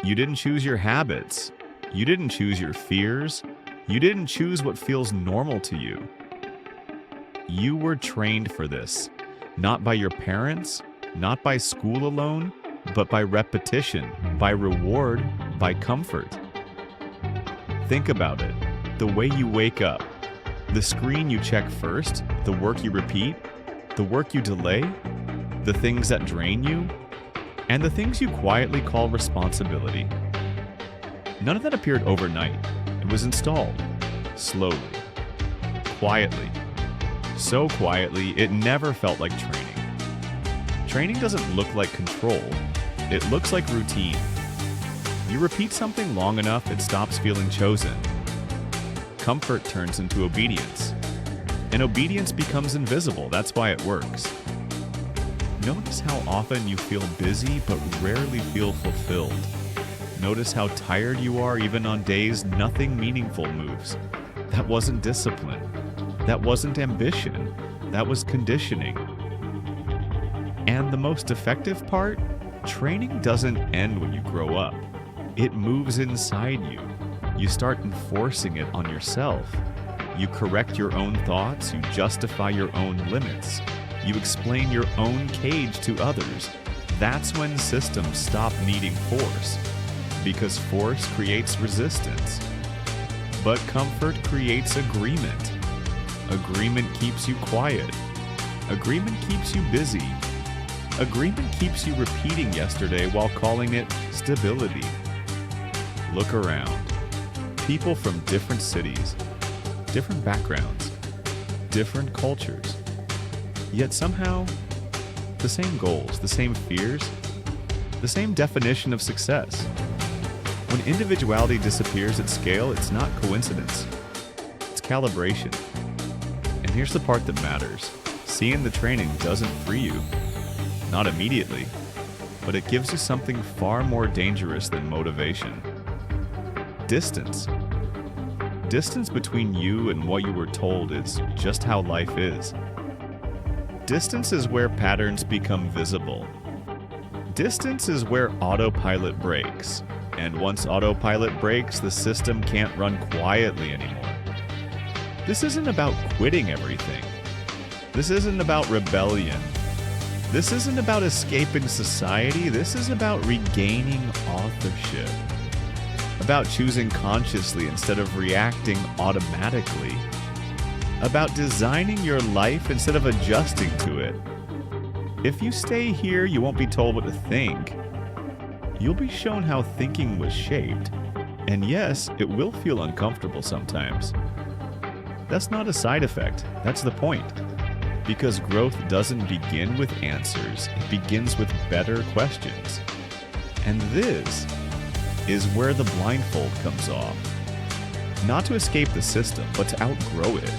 You didn't choose your habits. You didn't choose your fears. You didn't choose what feels normal to you. You were trained for this, not by your parents, not by school alone, but by repetition, by reward, by comfort. Think about it. The way you wake up, the screen you check first, the work you repeat, the work you delay, the things that drain you, and the things you quietly call responsibility. None of that appeared overnight. It was installed, slowly, quietly. So quietly, it never felt like training. Training doesn't look like control. It looks like routine. You repeat something long enough, it stops feeling chosen. Comfort turns into obedience. And obedience becomes invisible. That's why it works. Notice how often you feel busy but rarely feel fulfilled. Notice how tired you are even on days nothing meaningful moves. That wasn't discipline. That wasn't ambition. That was conditioning. And the most effective part? Training doesn't end when you grow up. It moves inside you. You start enforcing it on yourself. You correct your own thoughts. You justify your own limits. You explain your own cage to others. That's when systems stop needing force, because force creates resistance. But comfort creates agreement. Agreement keeps you quiet. Agreement keeps you busy. Agreement keeps you repeating yesterday while calling it stability. Look around. People from different cities, different backgrounds, different cultures. Yet somehow, the same goals, the same fears, the same definition of success. When individuality disappears at scale, it's not coincidence. It's calibration. And here's the part that matters. Seeing the training doesn't free you. Not immediately, but it gives you something far more dangerous than motivation. Distance. Distance between you and what you were told is just how life is. Distance is where patterns become visible. Distance is where autopilot breaks. And once autopilot breaks, the system can't run quietly anymore. This isn't about quitting everything. This isn't about rebellion. This isn't about escaping society. This is about regaining authorship. About choosing consciously instead of reacting automatically. About designing your life instead of adjusting to it. If you stay here, you won't be told what to think. You'll be shown how thinking was shaped. And yes, it will feel uncomfortable sometimes. That's not a side effect. That's the point. Because growth doesn't begin with answers. It begins with better questions. And this is where the blindfold comes off. Not to escape the system, but to outgrow it.